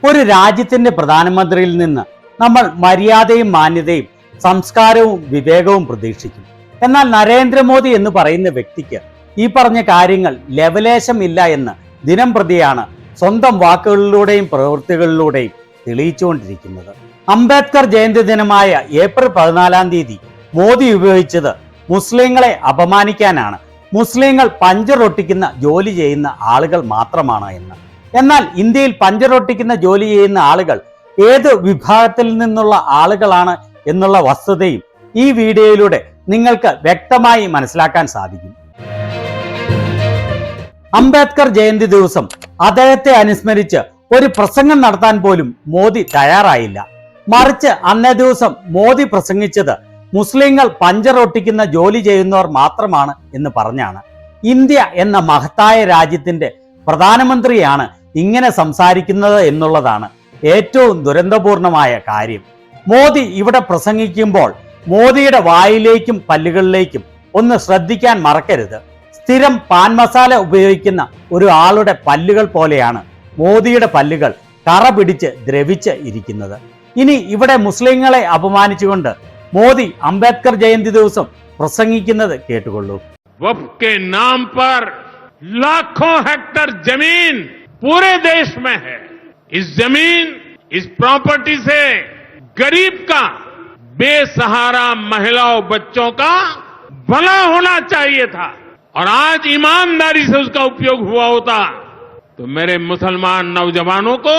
ഒരു രാജ്യത്തിന്റെ പ്രധാനമന്ത്രിയിൽ നിന്ന് നമ്മൾ മര്യാദയും മാന്യതയും സംസ്കാരവും വിവേകവും പ്രതീക്ഷിക്കും. എന്നാൽ നരേന്ദ്രമോദി എന്ന് പറയുന്ന വ്യക്തിക്ക് ഈ പറഞ്ഞ കാര്യങ്ങൾ ലവലേശം ഇല്ല എന്ന് ദിനം പ്രതിയാണ് സ്വന്തം വാക്കുകളിലൂടെയും പ്രവൃത്തികളിലൂടെയും തെളിയിച്ചുകൊണ്ടിരിക്കുന്നത്. അംബേദ്കർ ജയന്തി ദിനമായ ഏപ്രിൽ 14 മോദി ഉപയോഗിച്ചത് മുസ്ലിങ്ങളെ അപമാനിക്കാനാണ്. മുസ്ലിങ്ങൾ പഞ്ചറൊട്ടിക്കുന്ന ജോലി ചെയ്യുന്ന ആളുകൾ മാത്രമാണ് എന്ന്. എന്നാൽ ഇന്ത്യയിൽ പഞ്ചറൊട്ടിക്കുന്ന ജോലി ചെയ്യുന്ന ആളുകൾ ഏത് വിഭാഗത്തിൽ നിന്നുള്ള ആളുകളാണ് എന്നുള്ള വസ്തുതയും ഈ വീഡിയോയിലൂടെ നിങ്ങൾക്ക് വ്യക്തമായി മനസ്സിലാക്കാൻ സാധിക്കും. അംബേദ്കർ ജയന്തി ദിവസം അദ്ദേഹത്തെ അനുസ്മരിച്ച് ഒരു പ്രസംഗം നടത്താൻ പോലും മോദി തയ്യാറായില്ല. മറിച്ച് അന്നേ ദിവസം മോദി പ്രസംഗിച്ചത് മുസ്ലിങ്ങൾ പഞ്ചറൊട്ടിക്കുന്ന ജോലി ചെയ്യുന്നവർ മാത്രമാണ് എന്ന് പറഞ്ഞാണ്. ഇന്ത്യ എന്ന മഹത്തായ രാജ്യത്തിന്റെ പ്രധാനമന്ത്രിയാണ് ഇങ്ങനെ സംസാരിക്കുന്നത് എന്നുള്ളതാണ് ഏറ്റവും ദുരന്തപൂർണമായ കാര്യം. മോദി ഇവിടെ പ്രസംഗിക്കുമ്പോൾ മോദിയുടെ വായിലേക്കും പല്ലുകളിലേക്കും ഒന്ന് ശ്രദ്ധിക്കാൻ മറക്കരുത്. സ്ഥിരം പാൻ മസാല ഉപയോഗിക്കുന്ന ഒരു ആളുടെ പല്ലുകൾ പോലെയാണ് മോദിയുടെ പല്ലുകൾ കറ പിടിച്ച് ദ്രവിച്ച് ഇരിക്കുന്നത്. ഇനി ഇവിടെ മുസ്ലിങ്ങളെ അപമാനിച്ചുകൊണ്ട് മോദി അംബേദ്കർ ജയന്തി ദിവസം പ്രസംഗിക്കുന്നത് കേട്ടുകൊള്ളൂ. वक्फ के नाम पर लाखों हेक्टेयर जमीन पूरे देश में है. इस जमीन, इस प्रॉपर्टी से गरीब का, बेसहारा महिलाओं बच्चों का भला होना चाहिए था और आज ईमानदारी से उसका उपयोग हुआ होता तो मेरे मुसलमान नौजवानों को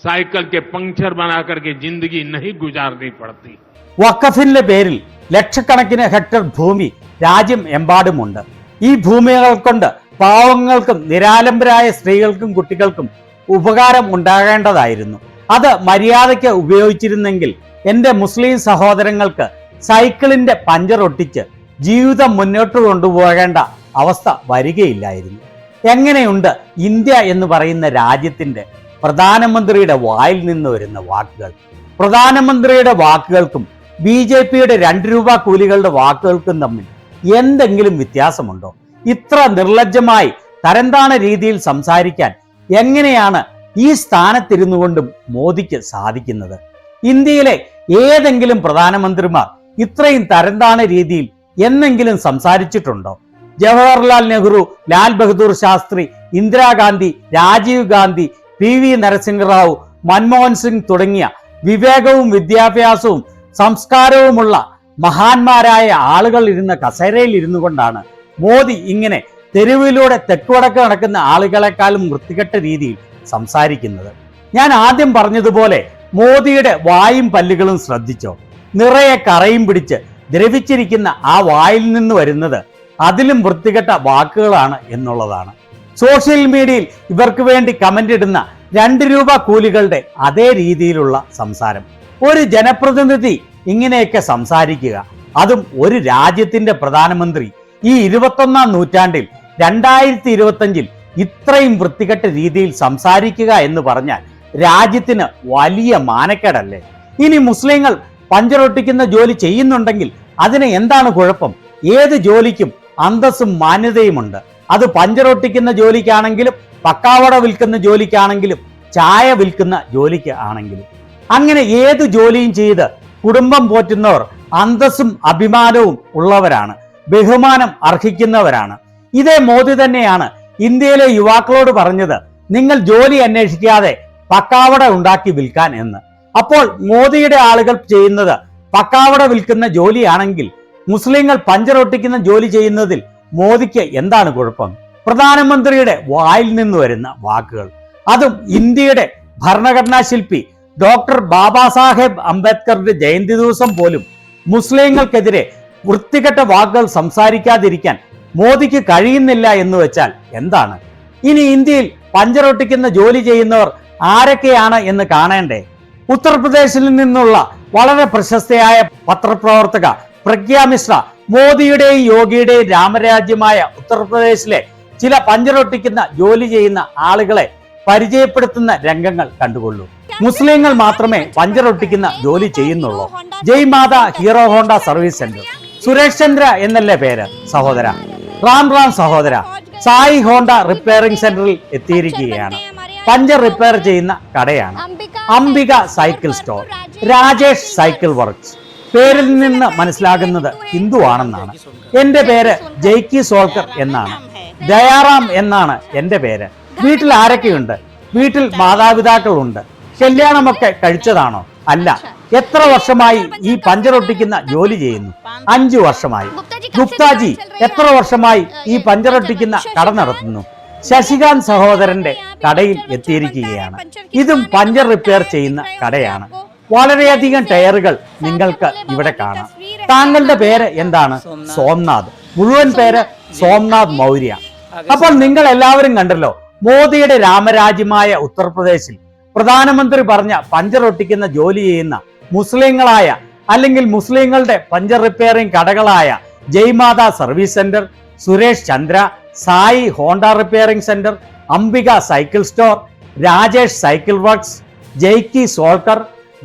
साइकिल के पंक्चर बनाकर के जिंदगी नहीं गुजारनी पड़ती. വഖഫിന്റെ പേരിൽ ലക്ഷക്കണക്കിന് ഹെക്ടർ ഭൂമി രാജ്യം എമ്പാടുമുണ്ട്. ഈ ഭൂമികൾ കൊണ്ട് പാവങ്ങൾക്കും നിരാലംബരായ സ്ത്രീകൾക്കും കുട്ടികൾക്കും ഉപകാരം ഉണ്ടാകേണ്ടതായിരുന്നു. അത് മര്യാദയ്ക്ക് ഉപയോഗിച്ചിരുന്നെങ്കിൽ എൻ്റെ മുസ്ലിം സഹോദരങ്ങൾക്ക് സൈക്കിളിന്റെ പഞ്ചറൊട്ടിച്ച് ജീവിതം മുന്നോട്ട് കൊണ്ടുപോകേണ്ട അവസ്ഥ വരികയില്ലായിരുന്നു. എങ്ങനെയുണ്ട് ഇന്ത്യ എന്ന് പറയുന്ന രാജ്യത്തിന്റെ പ്രധാനമന്ത്രിയുടെ വായിൽ നിന്ന് വരുന്ന വാക്കുകൾ? പ്രധാനമന്ത്രിയുടെ വാക്കുകൾക്കും BJPയുടെ 2 രൂപ കൂലികളുടെ വാക്കുകൾക്കും തമ്മിൽ എന്തെങ്കിലും വ്യത്യാസമുണ്ടോ? ഇത്ര നിർലജ്ജമായി തരംതാണ രീതിയിൽ സംസാരിക്കാൻ എങ്ങനെയാണ് ഈ സ്ഥാനത്തിരുന്നു കൊണ്ടും മോദിക്ക് സാധിക്കുന്നത്? ഇന്ത്യയിലെ ഏതെങ്കിലും പ്രധാനമന്ത്രിമാർ ഇത്രയും തരംതാണ രീതിയിൽ എന്നെങ്കിലും സംസാരിച്ചിട്ടുണ്ടോ? ജവഹർലാൽ നെഹ്റു, ലാൽ ബഹദൂർ ശാസ്ത്രി, ഇന്ദിരാഗാന്ധി, രാജീവ് ഗാന്ധി, PV നരസിംഹറാവു, മൻമോഹൻ സിംഗ് തുടങ്ങിയ വിവേകവും വിദ്യാഭ്യാസവും സംസ്കാരവുമുള്ള മഹാന്മാരായ ആളുകൾ ഇരുന്ന കസേരയിൽ ഇരുന്നു കൊണ്ടാണ് മോദി ഇങ്ങനെ തെരുവിലൂടെ തെക്കുവടക്ക് നടക്കുന്ന ആളുകളെക്കാളും വൃത്തികെട്ട രീതിയിൽ സംസാരിക്കുന്നത്. ഞാൻ ആദ്യം പറഞ്ഞതുപോലെ മോദിയുടെ വായും പല്ലുകളും ശ്രദ്ധിച്ചോ? നിറയെ കറയും പിടിച്ച് ദ്രവിച്ചിരിക്കുന്ന ആ വായിൽ നിന്ന് വരുന്നത് അതിലും വൃത്തികെട്ട വാക്കുകളാണ് എന്നുള്ളതാണ്. സോഷ്യൽ മീഡിയയിൽ ഇവർക്ക് വേണ്ടി കമന്റ് ഇടുന്ന 2 രൂപ കൂലികളുടെ അതേ രീതിയിലുള്ള സംസാരം. ഒരു ജനപ്രതിനിധി ഇങ്ങനെയൊക്കെ സംസാരിക്കുക, അതും ഒരു രാജ്യത്തിന്റെ പ്രധാനമന്ത്രി ഈ 21ാം നൂറ്റാണ്ടിൽ 2025 ഇത്രയും വൃത്തികെട്ട രീതിയിൽ സംസാരിക്കുക എന്ന് പറഞ്ഞാൽ രാജ്യത്തിന് വലിയ മാനക്കേടല്ലേ? ഇനി മുസ്ലിങ്ങൾ പഞ്ചറൊട്ടിക്കുന്ന ജോലി ചെയ്യുന്നുണ്ടെങ്കിൽ അതിന് എന്താണ് കുഴപ്പം? ഏത് ജോലിക്കും അന്തസ്സും മാന്യതയുമുണ്ട്. അത് പഞ്ചറൊട്ടിക്കുന്ന ജോലിക്കാണെങ്കിലും പക്കാവട വിൽക്കുന്ന ജോലിക്കാണെങ്കിലും ചായ വിൽക്കുന്ന ജോലിക്ക് ആണെങ്കിലും. അങ്ങനെ ഏത് ജോലിയും ചെയ്ത് കുടുംബം പോറ്റുന്നവർ അന്തസ്സും അഭിമാനവും ഉള്ളവരാണ്, ബഹുമാനം അർഹിക്കുന്നവരാണ്. ഇതേ മോദി തന്നെയാണ് ഇന്ത്യയിലെ യുവാക്കളോട് പറഞ്ഞത്, നിങ്ങൾ ജോലി അന്വേഷിക്കാതെ പക്കാവട ഉണ്ടാക്കി വിൽക്കാൻ എന്ന്. അപ്പോൾ മോദിയുടെ ആളുകൾ ചെയ്യുന്നത് പക്കാവട വിൽക്കുന്ന ജോലിയാണെങ്കിൽ മുസ്ലിങ്ങൾ പഞ്ചറൊട്ടിക്കുന്ന ജോലി ചെയ്യുന്നതിൽ മോദിക്ക് എന്താണ് കുഴപ്പം? പ്രധാനമന്ത്രിയുടെ വായിൽ നിന്ന് വരുന്ന വാക്കുകൾ, അതും ഇന്ത്യയുടെ ഭരണഘടനാ ശില്പി ഡോക്ടർ ബാബാ സാഹേബ് അംബേദ്കറുടെ ജയന്തി ദിവസം പോലും മുസ്ലിങ്ങൾക്കെതിരെ വൃത്തികെട്ട വാക്കുകൾ സംസാരിക്കാതിരിക്കാൻ മോദിക്ക് കഴിയുന്നില്ല എന്ന് വെച്ചാൽ എന്താണ്? ഇനി ഇന്ത്യയിൽ പഞ്ചറൊട്ടിക്കുന്ന ജോലി ചെയ്യുന്നവർ ആരൊക്കെയാണ് എന്ന് കാണേണ്ടേ? ഉത്തർപ്രദേശിൽ നിന്നുള്ള വളരെ പ്രശസ്തയായ പത്രപ്രവർത്തക പ്രഗ്യാ മിശ്ര മോദിയുടെയും യോഗിയുടെയും രാമരാജ്യമായ ഉത്തർപ്രദേശിലെ ചില പഞ്ചറൊട്ടിക്കുന്ന ജോലി ചെയ്യുന്ന ആളുകളെ പരിചയപ്പെടുത്തുന്ന രംഗങ്ങൾ കണ്ടുകൊള്ളൂ. മുസ്ലിങ്ങൾ മാത്രമേ പഞ്ചറൊട്ടിക്കുന്ന ജോലി ചെയ്യുന്നുള്ളൂ. Jai Mata Hero Honda service centre. Suresh Chandra എന്നല്ലേ പേര് സഹോദര? റാം സഹോദര. സായി ഹോണ്ട റിപ്പയറിംഗ് സെന്ററിൽ എത്തിയിരിക്കുകയാണ്. പഞ്ചർ റിപ്പയർ ചെയ്യുന്ന കടയാണ് Ambika cycle store. Rajesh cycle works. പേരിൽ നിന്ന് മനസ്സിലാകുന്നത് ഹിന്ദു ആണെന്നാണ്. എന്റെ പേര് ജയ്ക്കി സോൾക്കർ എന്നാണ്. ദയാറാം എന്നാണ് എന്റെ പേര്. വീട്ടിൽ ആരൊക്കെയുണ്ട്? വീട്ടിൽ മാതാപിതാക്കളുണ്ട്. കല്യാണമൊക്കെ കഴിച്ചതാണോ? അല്ല. എത്ര വർഷമായി ഈ പഞ്ചർ ഒട്ടിക്കുന്ന ജോലി ചെയ്യുന്നു? 5 വർഷമായി. ഗുപ്താജി എത്ര വർഷമായി ഈ പഞ്ചർ ഒട്ടിക്കുന്ന കട നടത്തുന്നു? ശശികാന്ത് സഹോദരന്റെ കടയിൽ എത്തിയിരിക്കുകയാണ്. ഇതും പഞ്ചർ റിപ്പയർ ചെയ്യുന്ന കടയാണ്. വളരെയധികം ടയറുകൾ നിങ്ങൾക്ക് ഇവിടെ കാണാം. താങ്കളുടെ പേര് എന്താണ്? സോംനാഥ്. മുഴുവൻ പേര് സോംനാഥ് മൗര്യ. അപ്പോൾ നിങ്ങൾ എല്ലാവരും കണ്ടല്ലോ, മോദിയുടെ രാമരാജ്യമായ ഉത്തർപ്രദേശിൽ പ്രധാനമന്ത്രി പറഞ്ഞ പഞ്ചർ ഒട്ടിക്കുന്ന ജോലി ചെയ്യുന്ന മുസ്ലിങ്ങളായ അല്ലെങ്കിൽ മുസ്ലിങ്ങളുടെ പഞ്ചർ റിപ്പയറിംഗ് കടകളായ Jaimata service centre, Suresh Chandra, Sai Honda repairing centre, Ambika cycle store, Rajesh cycle works, Jaiki Solkar,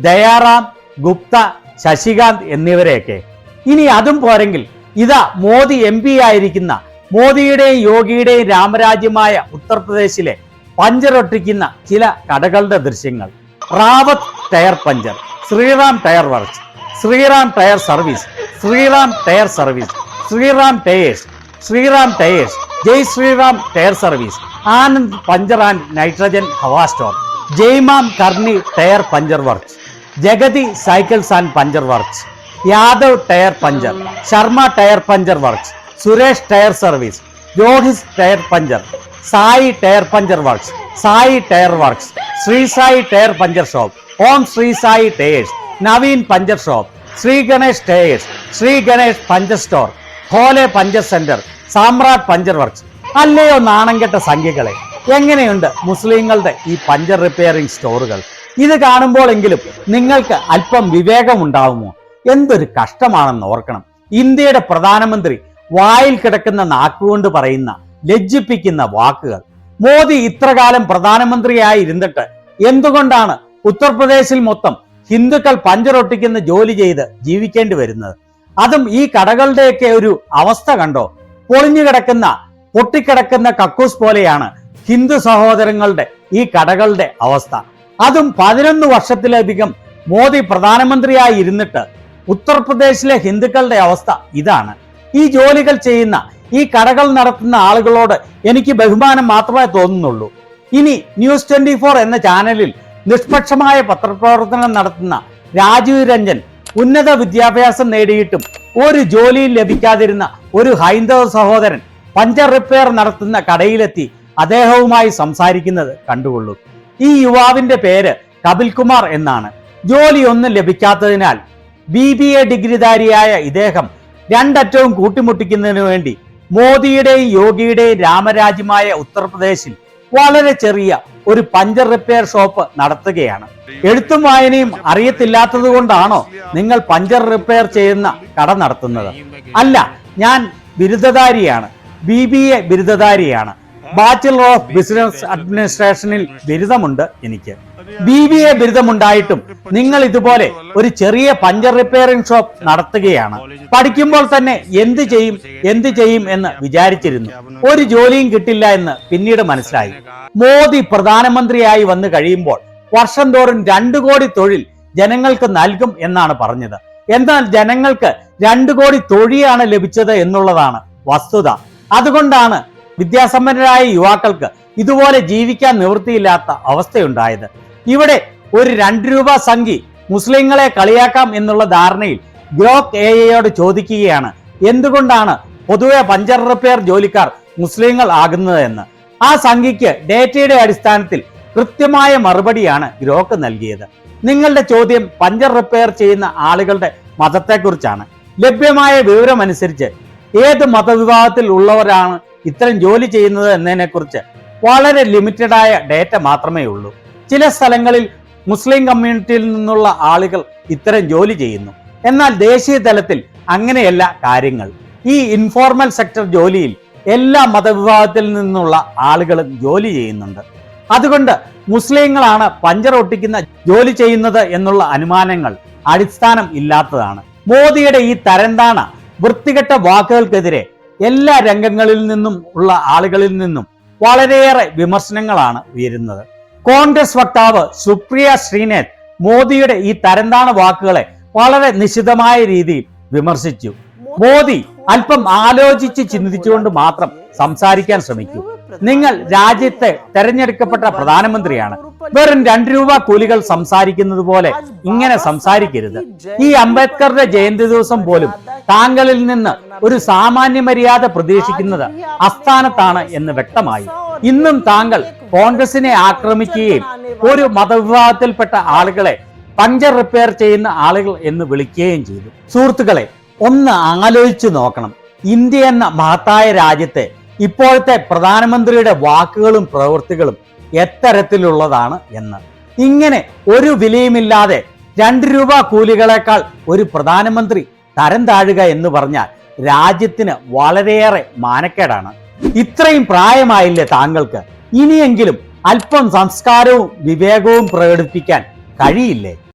Dayaram, Gupta, Shashikant എന്നിവരെയൊക്കെ. ഇനി അതും പോരെങ്കിൽ ഇതാ മോദി MP ആയിരിക്കുന്ന മോദിയുടെയും യോഗിയുടെയും രാമരാജ്യമായ ഉത്തർപ്രദേശിലെ പഞ്ചർ ഒട്ടിക്കുന്ന ചില കടകളുടെ ദൃശ്യങ്ങൾ. Rawat tyre puncture, Shriram tyre works, Shriram tyre service, Shriram tyre service, Shriram tyres, Shriram tyres, Jai Shriram tyre service, Anand puncture and nitrogen hawa store, Jaimaa Karni tyre puncture works, Jagati cycles and puncture works, Yadav tyre puncture, Sharma tyre puncture works, Suresh tyre service, Rohit tyre puncture, Sai tyre puncture works, Sai tyre works, Shri Sai tyre puncture shop, Om Shri Sai tyres, Naveen puncture shop, Shri Ganesh tyres, Shri Ganesh puncture store, Khole puncture centre, Samrat puncture works. അല്ലയോ നാണം കെട്ട സംഖ്യകളെ, എങ്ങനെയുണ്ട് മുസ്ലിങ്ങളുടെ ഈ puncture repairing സ്റ്റോറുകൾ? ഇത് കാണുമ്പോഴെങ്കിലും നിങ്ങൾക്ക് അല്പം വിവേകമുണ്ടാവുമോ? എന്തൊരു കഷ്ടമാണെന്ന് ഓർക്കണം. ഇന്ത്യയുടെ പ്രധാനമന്ത്രി വായിൽ കിടക്കുന്ന നാക്കുകൊണ്ട് പറയുന്ന ലജ്ജിപ്പിക്കുന്ന വാക്കുകൾ. മോദി ഇത്രകാലം പ്രധാനമന്ത്രിയായി ഇരുന്നിട്ട് എന്തുകൊണ്ടാണ് ഉത്തർപ്രദേശിൽ മൊത്തം ഹിന്ദുക്കൾ പഞ്ചർ ഒട്ടിക്കുന്ന ജോലി ചെയ്ത് ജീവിക്കേണ്ടി വരുന്നത്? അതും ഈ കടകളുടെയൊക്കെ ഒരു അവസ്ഥ കണ്ടോ? പൊളിഞ്ഞു കിടക്കുന്ന പൊട്ടിക്കിടക്കുന്ന കക്കൂസ് പോലെയാണ് ഹിന്ദു സഹോദരങ്ങളുടെ ഈ കടകളുടെ അവസ്ഥ. അതും 11 വർഷത്തിലധികം മോദി പ്രധാനമന്ത്രിയായി ഇരുന്നിട്ട് ഉത്തർപ്രദേശിലെ ഹിന്ദുക്കളുടെ അവസ്ഥ ഇതാണ്. ഈ ജോലികൾ ചെയ്യുന്ന ഈ കടകൾ നടത്തുന്ന ആളുകളോട് എനിക്ക് ബഹുമാനം മാത്രമേ തോന്നുന്നുള്ളൂ. ഇനി ന്യൂസ് 24 എന്ന ചാനലിൽ നിഷ്പക്ഷമായ പത്രപ്രവർത്തനം നടത്തുന്ന രാജീവ് രഞ്ജൻ ഉന്നത വിദ്യാഭ്യാസം നേടിയിട്ടും ഒരു ജോലിയും ലഭിക്കാതിരുന്ന ഒരു ഹൈന്ദവ സഹോദരൻ പഞ്ചർ റിപ്പയർ നടത്തുന്ന കടയിലെത്തി അദ്ദേഹവുമായി സംസാരിക്കുന്നത് കണ്ടുകൊള്ളൂ. ഈ യുവാവിന്റെ പേര് കപിൽ കുമാർ എന്നാണ്. ജോലിയൊന്നും ലഭിക്കാത്തതിനാൽ BBA ഡിഗ്രിധാരിയായ ഇദ്ദേഹം രണ്ടറ്റവും കൂട്ടിമുട്ടിക്കുന്നതിനു വേണ്ടി മോദിയുടെയും യോഗിയുടെയും രാമരാജ്യമായ ഉത്തർപ്രദേശിൽ വളരെ ചെറിയ ഒരു പഞ്ചർ റിപ്പയർ ഷോപ്പ് നടത്തുകയാണ്. എഴുത്തും വായനയും അറിയത്തില്ലാത്തത് കൊണ്ടാണോ നിങ്ങൾ പഞ്ചർ റിപ്പയർ ചെയ്യുന്ന കട നടത്തുന്നത്? അല്ല, ഞാൻ ബിരുദധാരിയാണ്, BBA ബിരുദധാരിയാണ്. ബാച്ചിലർ ഓഫ് ബിസിനസ് അഡ്മിനിസ്ട്രേഷനിൽ ബിരുദമുണ്ട് എനിക്ക്. BBA ബിരുദമുണ്ടായിട്ടും നിങ്ങൾ ഇതുപോലെ ഒരു ചെറിയ പഞ്ചർ റിപ്പയറിംഗ് ഷോപ്പ് നടത്തുകയാണ്. പഠിക്കുമ്പോൾ തന്നെ എന്ത് ചെയ്യും എന്ന് വിചാരിച്ചിരുന്നു. ഒരു ജോലിയും കിട്ടില്ല എന്ന് പിന്നീട് മനസ്സിലായി. മോദി പ്രധാനമന്ത്രിയായി വന്നു കഴിയുമ്പോൾ വർഷം തോറും 2 കോടി തൊഴിൽ ജനങ്ങൾക്ക് നൽകും എന്നാണ് പറഞ്ഞത്. എന്നാൽ ജനങ്ങൾക്ക് 2 കോടി തൊഴിലാണ് ലഭിച്ചത് എന്നുള്ളതാണ് വസ്തുത. അതുകൊണ്ടാണ് വിദ്യാസമ്പന്നരായ യുവാക്കൾക്ക് ഇതുപോലെ ജീവിക്കാൻ നിവൃത്തിയില്ലാത്ത അവസ്ഥയുണ്ടായത്. ഇവിടെ ഒരു 2 രൂപ സംഖ്യ മുസ്ലിങ്ങളെ കളിയാക്കാം എന്നുള്ള ധാരണയിൽ ഗ്രോക്ക് AIയോട് ചോദിക്കുകയാണ് എന്തുകൊണ്ടാണ് പൊതുവെ പഞ്ചർ റിപ്പയർ ജോലിക്കാർ മുസ്ലിങ്ങൾ ആകുന്നത് എന്ന്. ആ സംഖ്യയ്ക്ക് ഡേറ്റയുടെ അടിസ്ഥാനത്തിൽ കൃത്യമായ മറുപടിയാണ് ഗ്രോക്ക് നൽകിയത്. നിങ്ങളുടെ ചോദ്യം പഞ്ചർ റിപ്പയർ ചെയ്യുന്ന ആളുകളുടെ മതത്തെക്കുറിച്ചാണ്. ലഭ്യമായ വിവരമനുസരിച്ച് ഏത് മതവിഭാഗത്തിൽ ഉള്ളവരാണ് ഇത്തരം ജോലി ചെയ്യുന്നത് എന്നതിനെക്കുറിച്ച് വളരെ ലിമിറ്റഡായ ഡേറ്റ മാത്രമേ ഉള്ളൂ. ചില സ്ഥലങ്ങളിൽ മുസ്ലിം കമ്മ്യൂണിറ്റിയിൽ നിന്നുള്ള ആളുകൾ ഇത്തരം ജോലി ചെയ്യുന്നു. എന്നാൽ ദേശീയ തലത്തിൽ അങ്ങനെയല്ല കാര്യങ്ങൾ. ഈ ഇൻഫോർമൽ സെക്ടർ ജോലിയിൽ എല്ലാ മതവിഭാഗത്തിൽ നിന്നുള്ള ആളുകളും ജോലി ചെയ്യുന്നുണ്ട്. അതുകൊണ്ട് മുസ്ലിങ്ങളാണ് പഞ്ചർ ഒട്ടിക്കുന്ന ജോലി ചെയ്യുന്നത് എന്നുള്ള അനുമാനങ്ങൾ അടിസ്ഥാനം ഇല്ലാത്തതാണ്. മോദിയുടെ ഈ തരംതാണ വൃത്തികെട്ട വാക്കുകൾക്കെതിരെ എല്ലാ രംഗങ്ങളിൽ നിന്നും ഉള്ള ആളുകളിൽ നിന്നും വളരെയേറെ വിമർശനങ്ങളാണ് ഉയരുന്നത്. കോൺഗ്രസ് വക്താവ് സുപ്രിയ ശ്രീനാഥ് മോദിയുടെ ഈ തരംതാണ വാക്കുകളെ വളരെ നിശിതമായ രീതിയിൽ വിമർശിച്ചു. മോദി അല്പം ആലോചിച്ച് ചിന്തിച്ചുകൊണ്ട് മാത്രം സംസാരിക്കാൻ ശ്രമിക്കൂ. നിങ്ങൾ രാജ്യത്തെ തെരഞ്ഞെടുക്കപ്പെട്ട പ്രധാനമന്ത്രിയാണ്. വെറും 2 രൂപ കൂലികൾ സംസാരിക്കുന്നത് പോലെ ഇങ്ങനെ സംസാരിക്കരുത്. ഈ അംബേദ്കറുടെ ജയന്തി ദിവസം പോലും താങ്കളിൽ നിന്ന് ഒരു സാമാന്യ മര്യാദ പ്രതീക്ഷിക്കുന്നത് അസ്ഥാനത്താണ് എന്ന് വ്യക്തമായി. ഇന്നും താങ്കൾ കോൺഗ്രസിനെ ആക്രമിക്കുകയും ഒരു മതവിഭാഗത്തിൽപ്പെട്ട ആളുകളെ പഞ്ചർ റിപ്പയർ ചെയ്യുന്ന ആളുകൾ എന്ന് വിളിക്കുകയും ചെയ്തു. സുഹൃത്തുക്കളെ, ഒന്ന് ആലോചിച്ചു നോക്കണം. ഇന്ത്യ എന്ന മഹത്തായ രാജ്യത്തെ ഇപ്പോഴത്തെ പ്രധാനമന്ത്രിയുടെ വാക്കുകളും പ്രവൃത്തികളും എത്തരത്തിലുള്ളതാണ് എന്ന്. ഇങ്ങനെ ഒരു വിലയുമില്ലാതെ 2 രൂപ കൂലികളെക്കാൾ ഒരു പ്രധാനമന്ത്രി തരം താഴുക എന്ന് പറഞ്ഞാൽ രാജ്യത്തിന് വളരെയേറെ മാനക്കേടാണ്. ഇത്രയും പ്രായമായില്ലേ താങ്കൾക്ക്? ഇനിയെങ്കിലും അല്പം സംസ്കാരവും വിവേകവും പ്രകടിപ്പിക്കാൻ കഴിയില്ലേ?